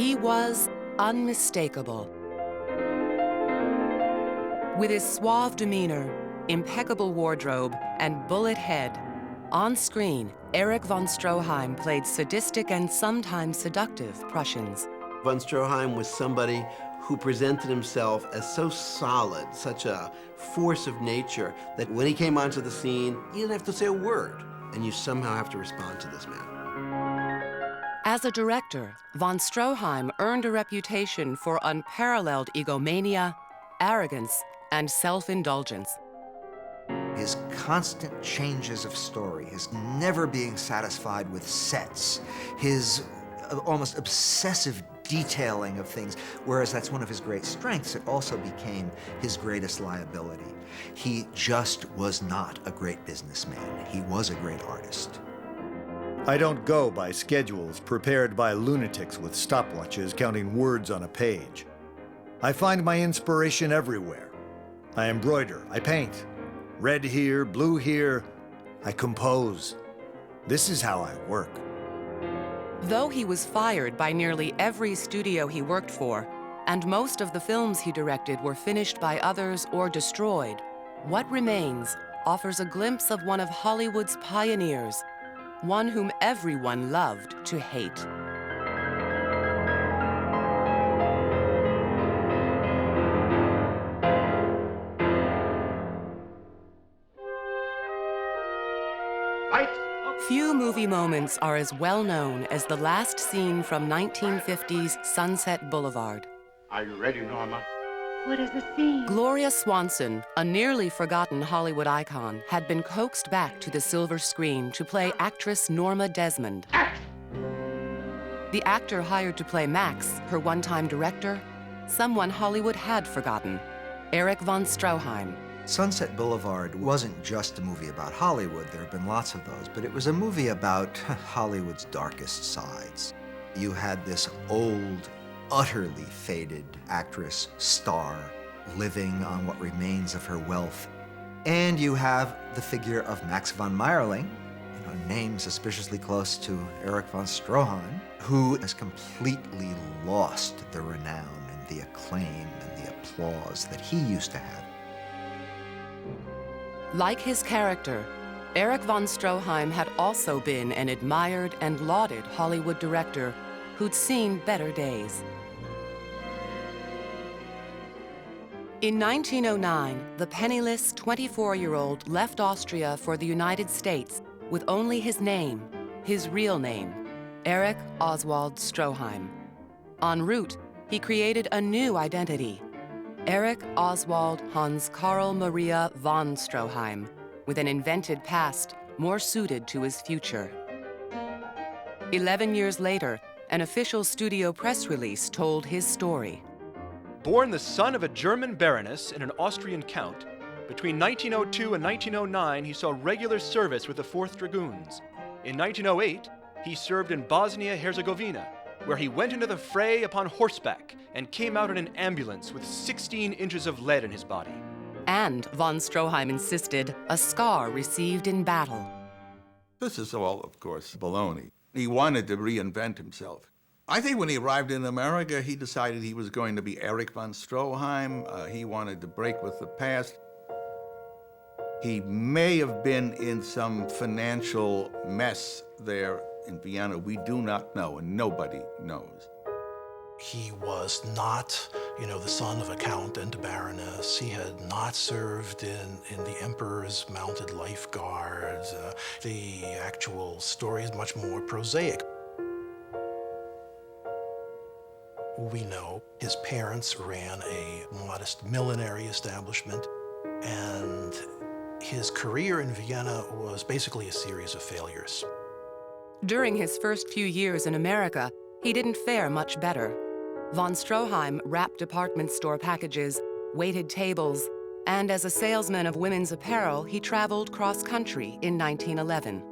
He was unmistakable. With his suave demeanor, impeccable wardrobe, and bullet head, on screen, Erich von Stroheim played sadistic and sometimes seductive Prussians. Von Stroheim was somebody who presented himself as so solid, such a force of nature, that when he came onto the scene, you didn't have to say a word, and you somehow have to respond to this man. As a director, von Stroheim earned a reputation for unparalleled egomania, arrogance, and self-indulgence. His constant changes of story, his never being satisfied with sets, his almost obsessive detailing of things, whereas that's one of his great strengths, it also became his greatest liability. He just was not a great businessman. He was a great artist. I don't go by schedules prepared by lunatics with stopwatches counting words on a page. I find my inspiration everywhere. I embroider, I paint. Red here, blue here. I compose. This is how I work. Though he was fired by nearly every studio he worked for, and most of the films he directed were finished by others or destroyed, What Remains offers a glimpse of one of Hollywood's pioneers, one whom everyone loved to hate. Few movie moments are as well known as the last scene from 1950's Sunset Boulevard. Are you ready, Norma? What is the scene? Gloria Swanson, a nearly forgotten Hollywood icon, had been coaxed back to the silver screen to play actress Norma Desmond. The actor hired to play Max, her one-time director, someone Hollywood had forgotten, Erich von Stroheim. Sunset Boulevard wasn't just a movie about Hollywood. There have been lots of those, but it was a movie about Hollywood's darkest sides. You had this old, utterly faded actress, star, living on what remains of her wealth. And you have the figure of Max von Mayerling, a name suspiciously close to Erich von Stroheim, who has completely lost the renown and the acclaim and the applause that he used to have. Like his character, Erich von Stroheim had also been an admired and lauded Hollywood director who'd seen better days. In 1909, the penniless 24-year-old left Austria for the United States with only his name, his real name, Erich Oswald Stroheim. En route, he created a new identity, Erich Oswald Hans Karl Maria von Stroheim, with an invented past more suited to his future. 11 years later, an official studio press release told his story. Born the son of a German baroness and an Austrian count, between 1902 and 1909 he saw regular service with the 4th Dragoons. In 1908, he served in Bosnia-Herzegovina, where he went into the fray upon horseback and came out in an ambulance with 16 inches of lead in his body. And, von Stroheim insisted, a scar received in battle. This is all, of course, baloney. He wanted to reinvent himself. I think when he arrived in America, he decided he was going to be Erich von Stroheim. He wanted to break with the past. He may have been in some financial mess there in Vienna. We do not know, and nobody knows. He was not, the son of a count and a baroness. He had not served in the Emperor's mounted life guards. The actual story is much more prosaic. We know his parents ran a modest millinery establishment, and his career in Vienna was basically a series of failures. During his first few years in America, he didn't fare much better. Von Stroheim wrapped department store packages, waited tables, and as a salesman of women's apparel, he traveled cross-country in 1911.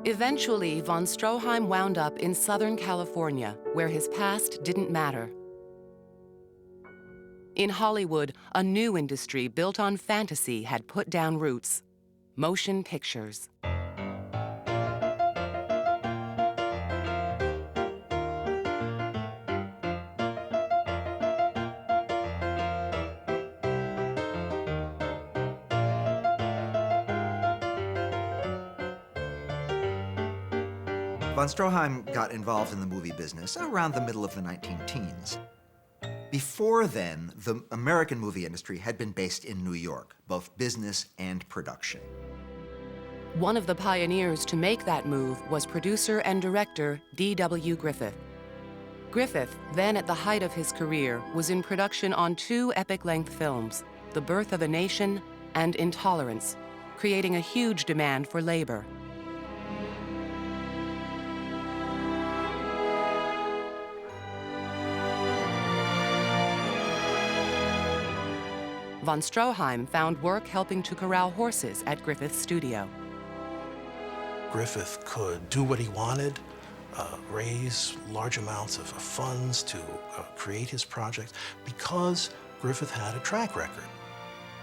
Eventually, von Stroheim wound up in Southern California, where his past didn't matter. In Hollywood, a new industry built on fantasy had put down roots: motion pictures. Von Stroheim got involved in the movie business around the middle of the 19-teens. Before then, the American movie industry had been based in New York, both business and production. One of the pioneers to make that move was producer and director D.W. Griffith. Griffith, then at the height of his career, was in production on two epic-length films, The Birth of a Nation and Intolerance, creating a huge demand for labor. Von Stroheim found work helping to corral horses at Griffith's studio. Griffith could do what he wanted, raise large amounts of funds to create his projects because Griffith had a track record.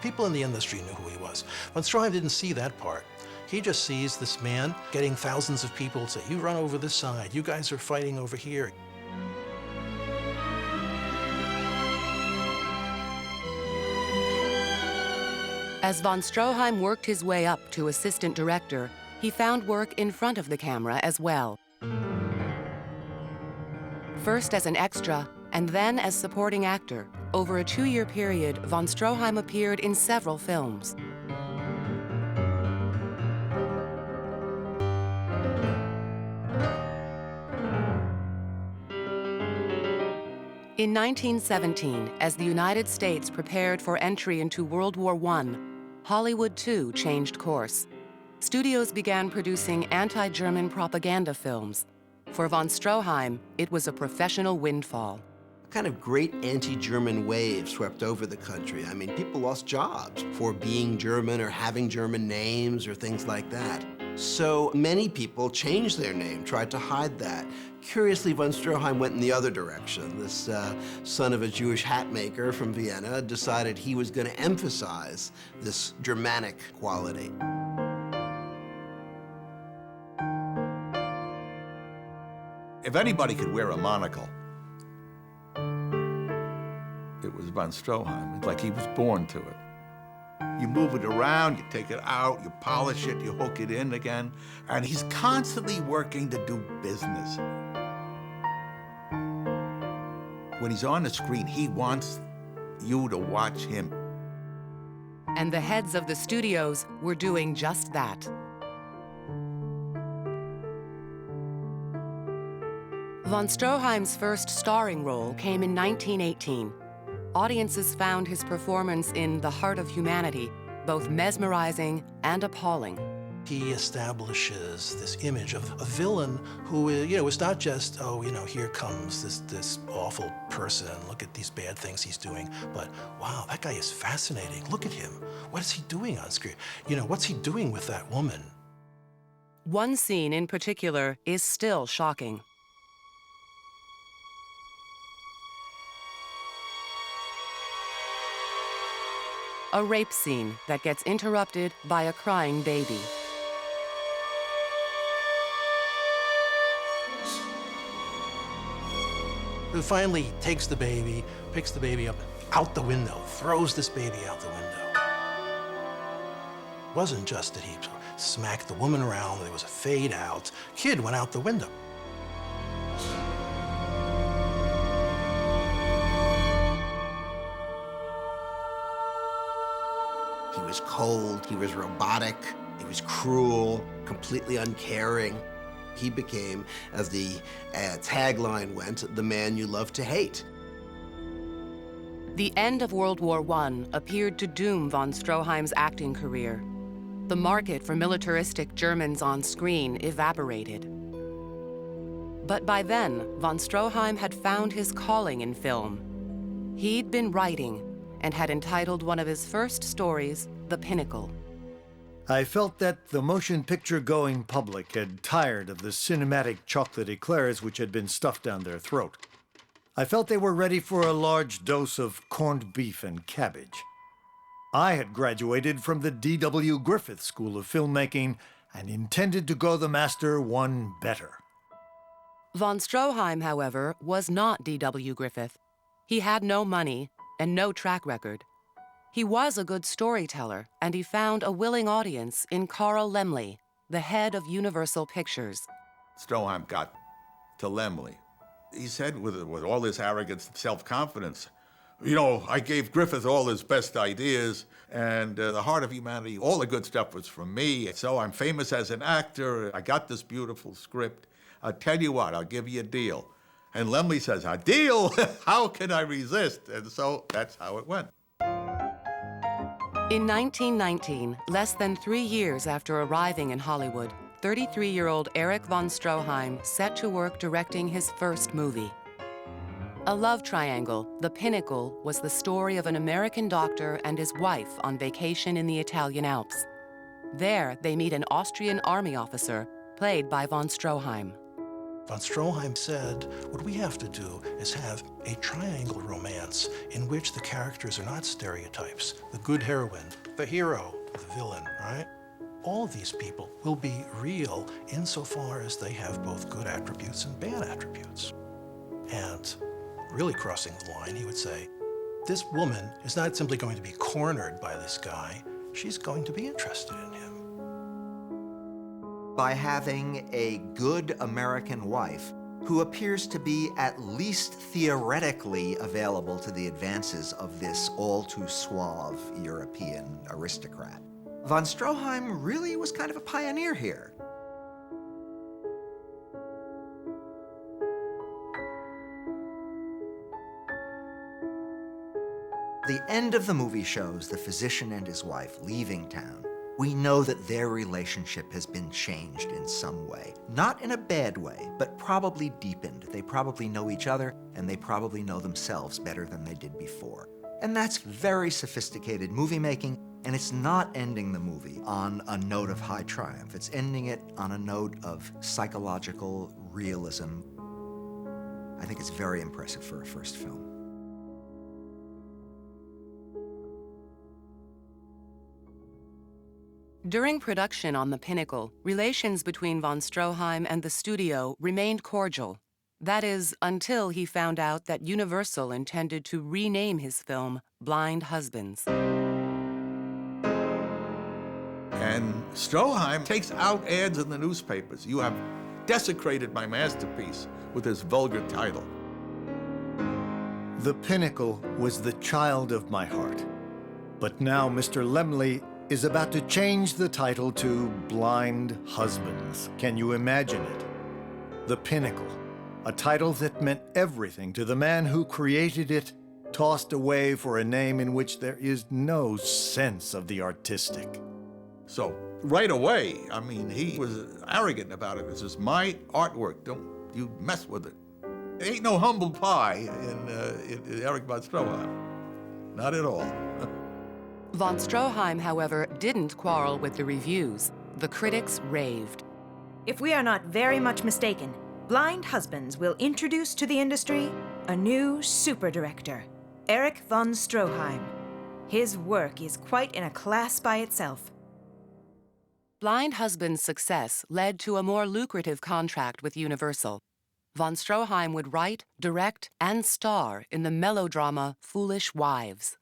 People in the industry knew who he was. Von Stroheim didn't see that part. He just sees this man getting thousands of people to say, you run over this side, you guys are fighting over here. As von Stroheim worked his way up to assistant director, he found work in front of the camera as well. First as an extra, and then as supporting actor. Over a 2-year period, von Stroheim appeared in several films. In 1917, as the United States prepared for entry into World War I, Hollywood too changed course. Studios began producing anti-German propaganda films. For von Stroheim, it was a professional windfall. A kind of great anti-German wave swept over the country. I mean, people lost jobs for being German or having German names or things like that. So many people changed their name, tried to hide that. Curiously, von Stroheim went in the other direction. This son of a Jewish hat maker from Vienna decided he was going to emphasize this Germanic quality. If anybody could wear a monocle, it was von Stroheim. It's like he was born to it. You move it around, you take it out, you polish it, you hook it in again, and he's constantly working to do business. When he's on the screen, he wants you to watch him. And the heads of the studios were doing just that. Von Stroheim's first starring role came in 1918. Audiences found his performance in The Heart of Humanity both mesmerizing and appalling. He establishes this image of a villain who, is not just, here comes this awful person, look at these bad things he's doing, but wow, that guy is fascinating. Look at him. What is he doing on screen? What's he doing with that woman? One scene in particular is still shocking. A rape scene that gets interrupted by a crying baby. Who finally takes the baby, picks the baby up out the window, throws this baby out the window. It wasn't just that he smacked the woman around, there was a fade out. Kid went out the window. He was cold, he was robotic, he was cruel, completely uncaring. He became, as the tagline went, the man you love to hate. The end of World War I appeared to doom von Stroheim's acting career. The market for militaristic Germans on screen evaporated. But by then, von Stroheim had found his calling in film. He'd been writing and had entitled one of his first stories, The Pinnacle. I felt that the motion picture-going public had tired of the cinematic chocolate eclairs which had been stuffed down their throat. I felt they were ready for a large dose of corned beef and cabbage. I had graduated from the D.W. Griffith School of Filmmaking and intended to go the master one better. Von Stroheim, however, was not D.W. Griffith. He had no money and no track record. He was a good storyteller, and he found a willing audience in Carl Laemmle, the head of Universal Pictures. Stroheim got to Laemmle. He said with all this arrogance and self-confidence, you know, I gave Griffith all his best ideas, and The Heart of Humanity, all the good stuff was from me. So I'm famous as an actor. I got this beautiful script. I'll tell you what, I'll give you a deal. And Laemmle says, a deal? How can I resist? And so that's how it went. In 1919, less than 3 years after arriving in Hollywood, 33-year-old Erich von Stroheim set to work directing his first movie. A love triangle, The Pinnacle was the story of an American doctor and his wife on vacation in the Italian Alps. There, they meet an Austrian army officer, played by von Stroheim. Von Stroheim said, what we have to do is have a triangle romance in which the characters are not stereotypes. The good heroine, the hero, the villain, right? All of these people will be real insofar as they have both good attributes and bad attributes. And really crossing the line, he would say, this woman is not simply going to be cornered by this guy, she's going to be interested in him. By having a good American wife who appears to be at least theoretically available to the advances of this all-too-suave European aristocrat. Von Stroheim really was kind of a pioneer here. The end of the movie shows the physician and his wife leaving town. We know that their relationship has been changed in some way. Not in a bad way, but probably deepened. They probably know each other, and they probably know themselves better than they did before. And that's very sophisticated movie making, and it's not ending the movie on a note of high triumph. It's ending it on a note of psychological realism. I think it's very impressive for a first film. During production on The Pinnacle, relations between von Stroheim and the studio remained cordial. That is, until he found out that Universal intended to rename his film Blind Husbands. And Stroheim takes out ads in the newspapers. You have desecrated my masterpiece with this vulgar title. The Pinnacle was the child of my heart. But now Mr. Laemmle is about to change the title to Blind Husbands. Can you imagine it? The Pinnacle, a title that meant everything to the man who created it, tossed away for a name in which there is no sense of the artistic. So right away, I mean, he was arrogant about it. This is my artwork. Don't you mess with it. There ain't no humble pie in Erich von Stroheim. Not at all. Von Stroheim, however, didn't quarrel with the reviews. The critics raved. If we are not very much mistaken, Blind Husbands will introduce to the industry a new super director, Erich von Stroheim. His work is quite in a class by itself. Blind Husbands' success led to a more lucrative contract with Universal. Von Stroheim would write, direct, and star in the melodrama Foolish Wives.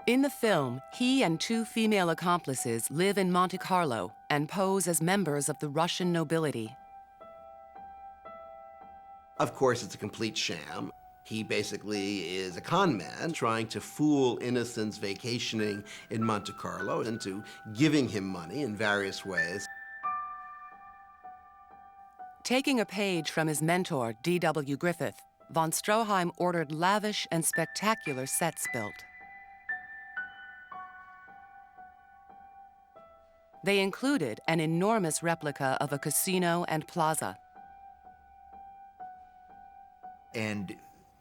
In the film, he and two female accomplices live in Monte Carlo and pose as members of the Russian nobility. Of course, it's a complete sham. He basically is a con man trying to fool innocents vacationing in Monte Carlo into giving him money in various ways. Taking a page from his mentor, D.W. Griffith, von Stroheim ordered lavish and spectacular sets built. They included an enormous replica of a casino and plaza. And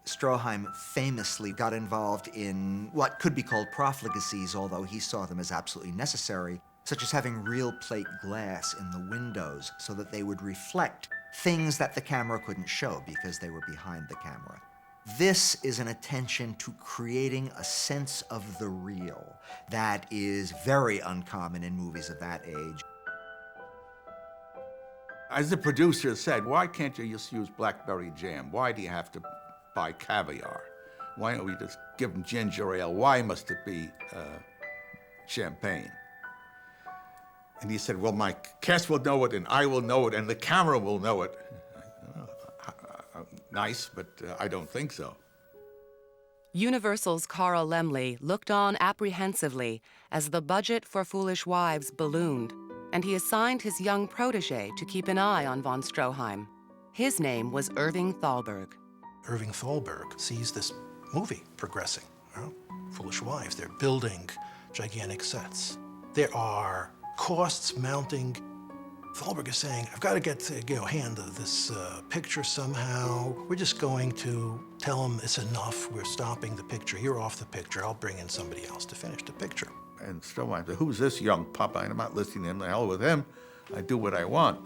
Stroheim famously got involved in what could be called profligacies, although he saw them as absolutely necessary, such as having real plate glass in the windows so that they would reflect things that the camera couldn't show because they were behind the camera. This is an attention to creating a sense of the real that is very uncommon in movies of that age. As the producer said, why can't you just use blackberry jam? Why do you have to buy caviar? Why don't we just give them ginger ale? Why must it be champagne? And he said, well, my cast will know it, and I will know it, and the camera will know it. Nice, but I don't think so. Universal's Carl Laemmle looked on apprehensively as the budget for Foolish Wives ballooned, and he assigned his young protege to keep an eye on von Stroheim. His name was Irving Thalberg. Irving Thalberg sees this movie progressing. Foolish Wives, they're building gigantic sets. There are costs mounting. Thalberg is saying, I've got to get hand of this picture somehow. We're just going to tell him it's enough. We're stopping the picture. You're off the picture. I'll bring in somebody else to finish the picture. And Stroheim said, who's this young pup? I'm not listening to him. The hell with him. I do what I want.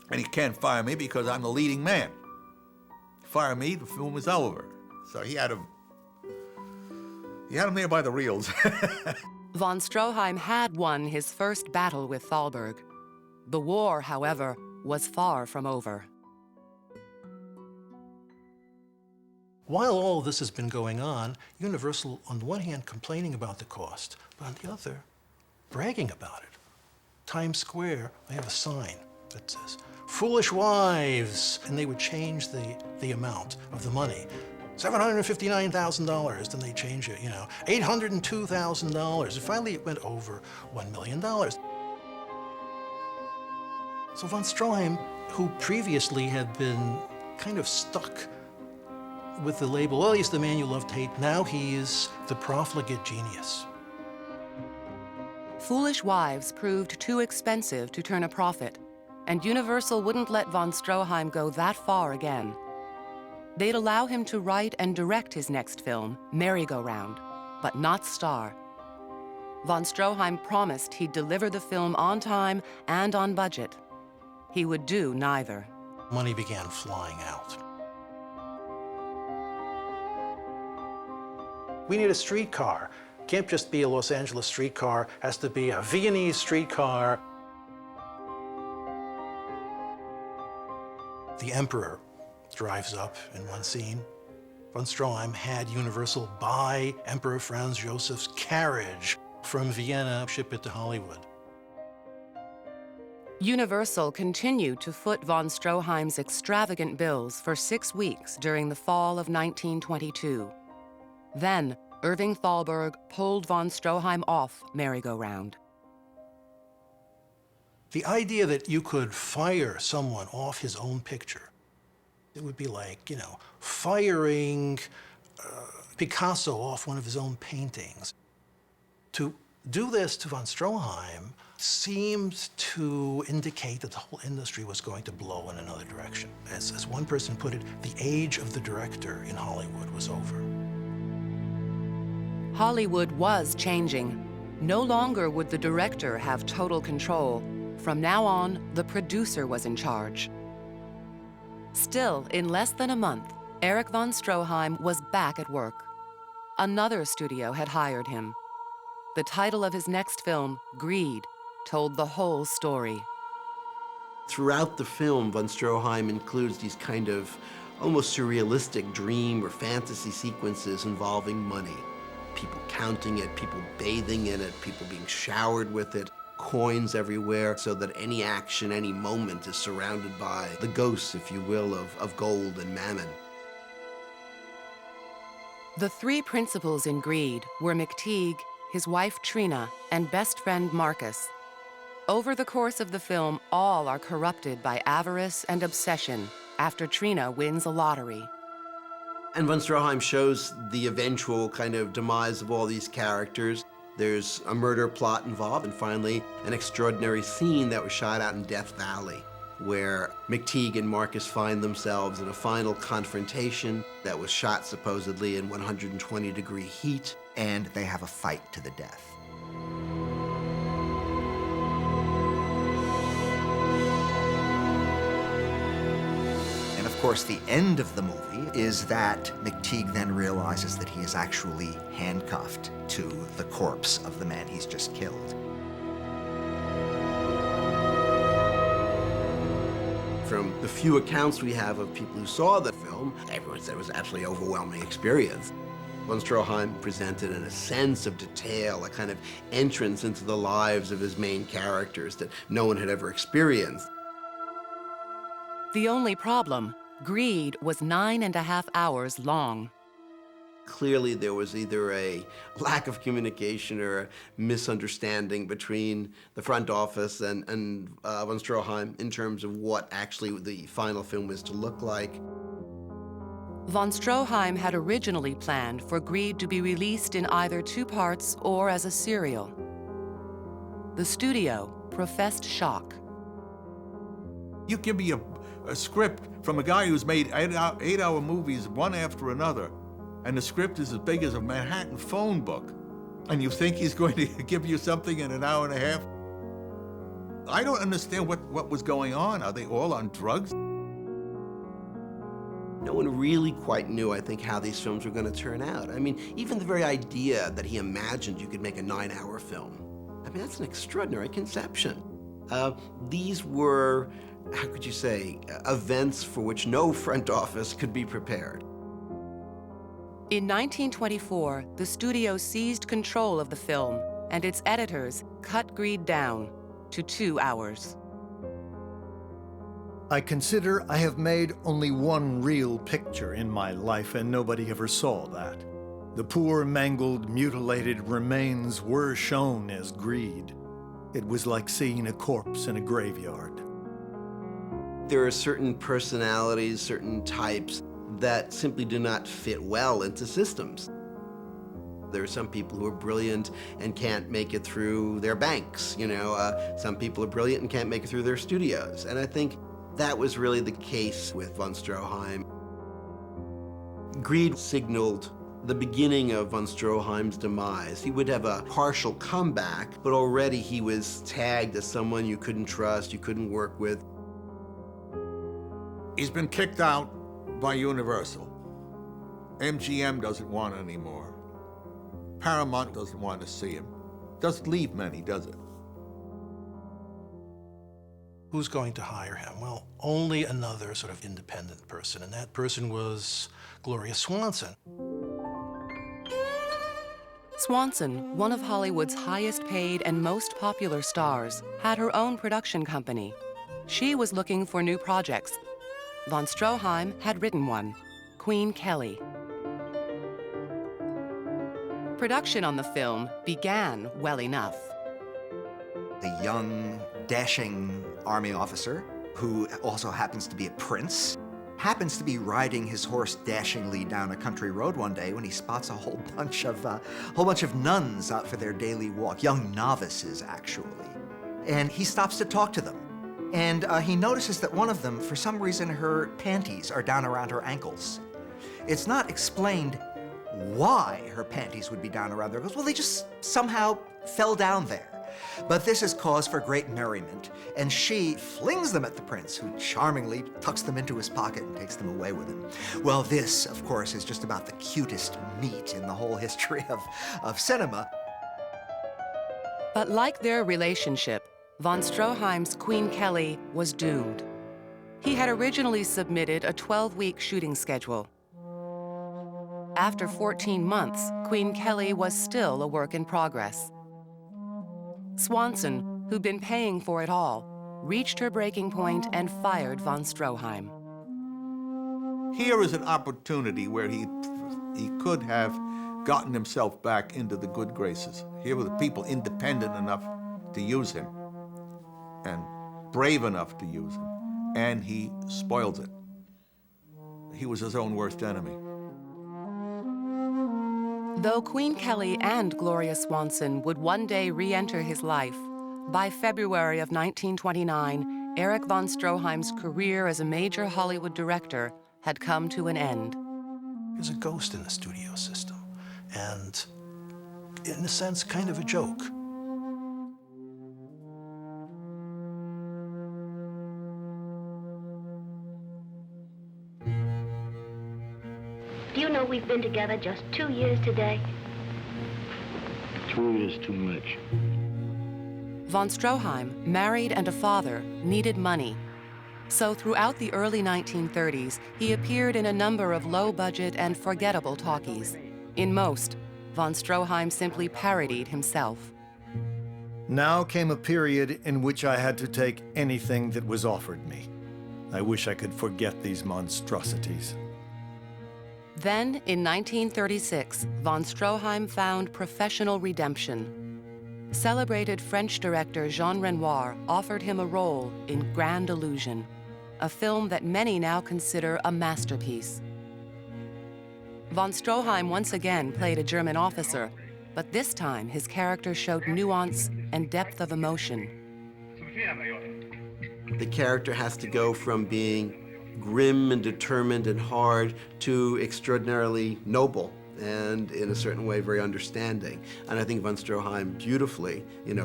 And he can't fire me because I'm the leading man. Fire me, the film is over. So he had him there by the reels. Von Stroheim had won his first battle with Thalberg. The war, however, was far from over. While all this has been going on, Universal, on the one hand, complaining about the cost, but on the other, bragging about it. Times Square, they have a sign that says, Foolish Wives, and they would change the amount of the money. $759,000, then they change it, $802,000. And finally it went over $1 million. So von Stroheim, who previously had been kind of stuck with the label, well, he's the man you love to hate, now he's the profligate genius. Foolish Wives proved too expensive to turn a profit, and Universal wouldn't let von Stroheim go that far again. They'd allow him to write and direct his next film, Merry-Go-Round, but not star. Von Stroheim promised he'd deliver the film on time and on budget. He would do neither. Money began flying out. We need a streetcar. Can't just be a Los Angeles streetcar, has to be a Viennese streetcar. The Emperor drives up in one scene. Von Stroheim had Universal buy Emperor Franz Josef's carriage from Vienna, ship it to Hollywood. Universal continued to foot von Stroheim's extravagant bills for 6 weeks during the fall of 1922. Then, Irving Thalberg pulled von Stroheim off Merry-Go-Round. The idea that you could fire someone off his own picture, it would be like, firing Picasso off one of his own paintings. To do this to von Stroheim seemed to indicate that the whole industry was going to blow in another direction. As one person put it, the age of the director in Hollywood was over. Hollywood was changing. No longer would the director have total control. From now on, the producer was in charge. Still, in less than a month, Erich von Stroheim was back at work. Another studio had hired him. The title of his next film, Greed, told the whole story. Throughout the film, von Stroheim includes these kind of almost surrealistic dream or fantasy sequences involving money. People counting it, people bathing in it, people being showered with it, coins everywhere, so that any action, any moment is surrounded by the ghosts, if you will, of gold and mammon. The three principals in Greed were McTeague, his wife Trina, and best friend Marcus. Over the course of the film, all are corrupted by avarice and obsession after Trina wins a lottery. And von Stroheim shows the eventual kind of demise of all these characters. There's a murder plot involved, and finally, an extraordinary scene that was shot out in Death Valley, where McTeague and Marcus find themselves in a final confrontation that was shot supposedly in 120-degree heat. And they have a fight to the death. And of course, the end of the movie is that McTeague then realizes that he is actually handcuffed to the corpse of the man he's just killed. From the few accounts we have of people who saw the film, everyone said it was an absolutely overwhelming experience. Von Stroheim presented in a sense of detail, a kind of entrance into the lives of his main characters that no one had ever experienced. The only problem, Greed was 9.5 hours long. Clearly, there was either a lack of communication or a misunderstanding between the front office and Von Stroheim in terms of what actually the final film was to look like. Von Stroheim had originally planned for Greed to be released in either 2 parts or as a serial. The studio professed shock. You give me a script from a guy who's made 8-hour movies one after another, and the script is as big as a Manhattan phone book, and you think he's going to give you something in an hour and a half? I don't understand what was going on. Are they all on drugs? No one really quite knew, I think, how these films were going to turn out. I mean, even the very idea that he imagined you could make a 9-hour film, I mean, that's an extraordinary conception. These were, how could you say, events for which no front office could be prepared. In 1924, the studio seized control of the film, and its editors cut Greed down to 2 hours. I consider I have made only one real picture in my life, and nobody ever saw that. The poor, mangled, mutilated remains were shown as Greed. It was like seeing a corpse in a graveyard. There are certain personalities, certain types that simply do not fit well into systems. There are some people who are brilliant and can't make it through their banks, you know. Some people are brilliant and can't make it through their studios. And I think that was really the case with Von Stroheim. Greed signaled the beginning of Von Stroheim's demise. He would have a partial comeback, but already he was tagged as someone you couldn't trust, you couldn't work with. He's been kicked out by Universal. MGM doesn't want it anymore. Paramount doesn't want to see him. Doesn't leave many, does it? Who's going to hire him? Well, only another sort of independent person, and that person was Gloria Swanson. Swanson, one of Hollywood's highest paid and most popular stars, had her own production company. She was looking for new projects. Von Stroheim had written one, Queen Kelly. Production on the film began well enough. A young, dashing army officer, who also happens to be a prince, happens to be riding his horse dashingly down a country road one day when he spots a whole bunch of nuns out for their daily walk, young novices, actually. And he stops to talk to them. And he notices that one of them, for some reason, her panties are down around her ankles. It's not explained why her panties would be down around their ankles. Well, they just somehow fell down there. But this is cause for great merriment, and she flings them at the prince, who charmingly tucks them into his pocket and takes them away with him. Well, this, of course, is just about the cutest meat in the whole history of cinema. But like their relationship, Von Stroheim's Queen Kelly was doomed. He had originally submitted a 12-week shooting schedule. After 14 months, Queen Kelly was still a work in progress. Swanson, who'd been paying for it all, reached her breaking point and fired Von Stroheim. Here is an opportunity where he could have gotten himself back into the good graces. Here were the people independent enough to use him and brave enough to use him, and he spoiled it. He was his own worst enemy. Though Queen Kelly and Gloria Swanson would one day re-enter his life, by February of 1929, Erich von Stroheim's career as a major Hollywood director had come to an end. There's a ghost in the studio system, and in a sense, kind of a joke. Do you know we've been together just 2 years today? 2 years too much. Von Stroheim, married and a father, needed money. So throughout the early 1930s, he appeared in a number of low-budget and forgettable talkies. In most, von Stroheim simply parodied himself. Now came a period in which I had to take anything that was offered me. I wish I could forget these monstrosities. Then, in 1936, von Stroheim found professional redemption. Celebrated French director Jean Renoir offered him a role in Grand Illusion, a film that many now consider a masterpiece. Von Stroheim once again played a German officer, but this time his character showed nuance and depth of emotion. The character has to go from being grim and determined and hard to extraordinarily noble and in a certain way very understanding. And I think von Stroheim beautifully,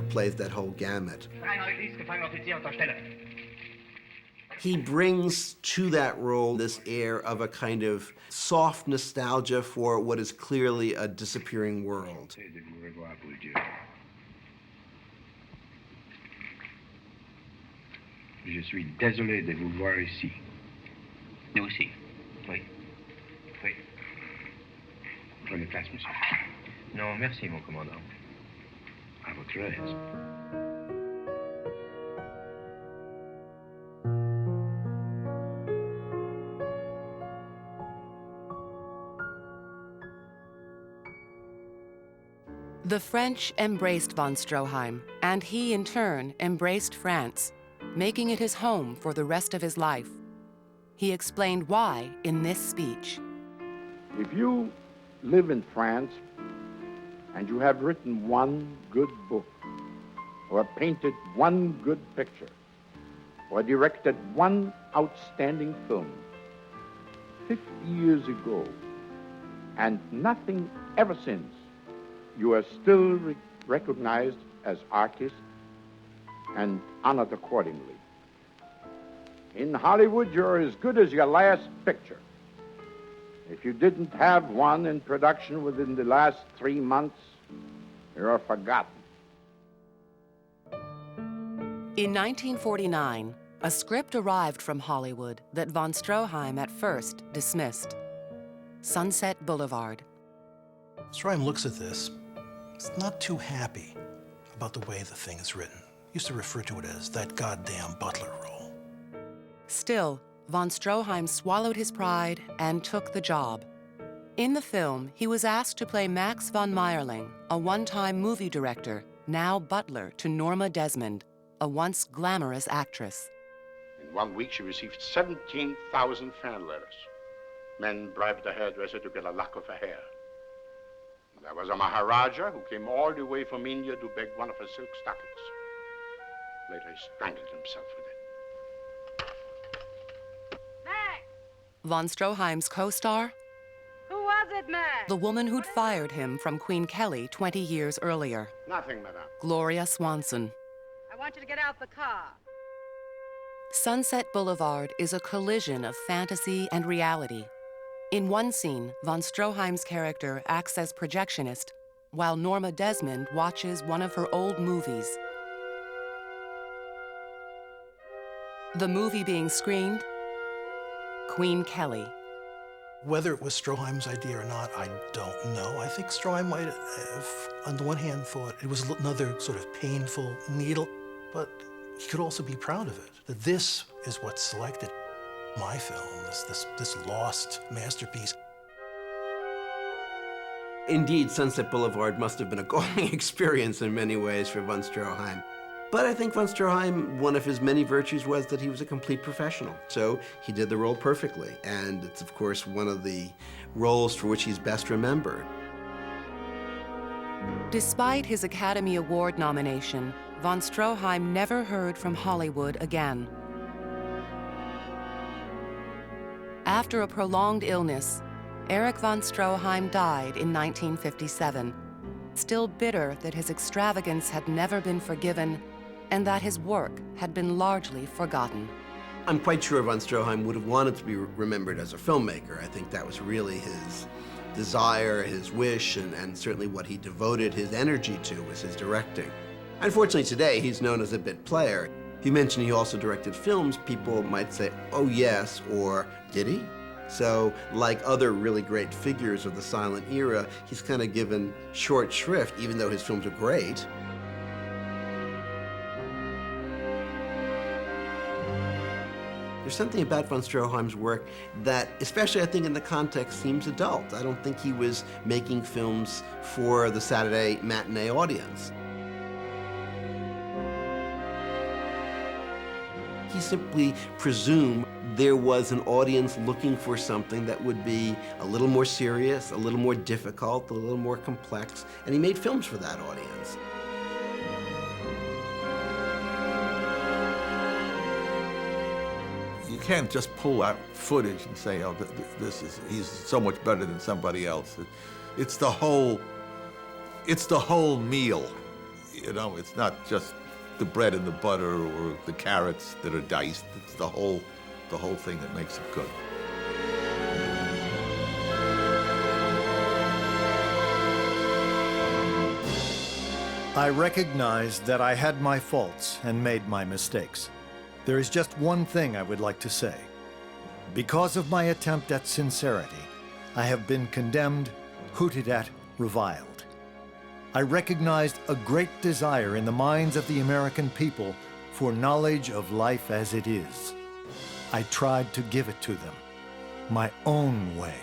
plays that whole gamut. He brings to that role this air of a kind of soft nostalgia for what is clearly a disappearing world. Je suis désolé de vous voir ici. Nous aussi. Oui. Oui. Prenez place, monsieur. Non, merci, mon commandant. À votre aise. The French embraced von Stroheim, and he, in turn, embraced France, making it his home for the rest of his life. He explained why in this speech. If you live in France and you have written one good book, or painted one good picture, or directed one outstanding film 50 years ago, and nothing ever since, you are still recognized as artist and honored accordingly. In Hollywood, you're as good as your last picture. If you didn't have one in production within the last 3 months, you're forgotten. In 1949, a script arrived from Hollywood that von Stroheim at first dismissed. Sunset Boulevard. Stroheim looks at this. He's not too happy about the way the thing is written. He used to refer to it as that goddamn butler role. Still, von Stroheim swallowed his pride and took the job. In the film, he was asked to play Max von Meyerling, a one-time movie director, now butler to Norma Desmond, a once glamorous actress. In 1 week, she received 17,000 fan letters. Men bribed the hairdresser to get a lock of her hair. There was a Maharaja who came all the way from India to beg one of her silk stockings. Later, he strangled himself with it. Max! Von Stroheim's co-star? Who was it, Max? The woman who'd fired him from Queen Kelly 20 years earlier. Nothing, madame. Gloria Swanson. I want you to get out the car. Sunset Boulevard is a collision of fantasy and reality. In one scene, von Stroheim's character acts as projectionist, while Norma Desmond watches one of her old movies. The movie being screened? Queen Kelly. Whether it was Stroheim's idea or not, I don't know. I think Stroheim might have, on the one hand, thought it was another sort of painful needle, but he could also be proud of it, that this is what selected my film, this lost masterpiece. Indeed, Sunset Boulevard must have been a galling experience in many ways for von Stroheim. But I think von Stroheim, one of his many virtues was that he was a complete professional. So he did the role perfectly. And it's, of course, one of the roles for which he's best remembered. Despite his Academy Award nomination, von Stroheim never heard from Hollywood again. After a prolonged illness, Erich von Stroheim died in 1957, still bitter that his extravagance had never been forgiven and that his work had been largely forgotten. I'm quite sure von Stroheim would have wanted to be remembered as a filmmaker. I think that was really his desire, his wish, and certainly what he devoted his energy to was his directing. Unfortunately, today, he's known as a bit player. If you mention he also directed films, people might say, oh yes, or did he? So, like other really great figures of the silent era, he's kind of given short shrift, even though his films are great. There's something about von Stroheim's work that, especially I think in the context, seems adult. I don't think he was making films for the Saturday matinee audience. He simply presumed there was an audience looking for something that would be a little more serious, a little more difficult, a little more complex, and he made films for that audience. You can't just pull out footage and say, oh, he's so much better than somebody else. It's the whole meal, you know? It's not just the bread and the butter or the carrots that are diced. It's the whole thing that makes it good. I recognized that I had my faults and made my mistakes. There is just one thing I would like to say. Because of my attempt at sincerity, I have been condemned, hooted at, reviled. I recognized a great desire in the minds of the American people for knowledge of life as it is. I tried to give it to them, my own way.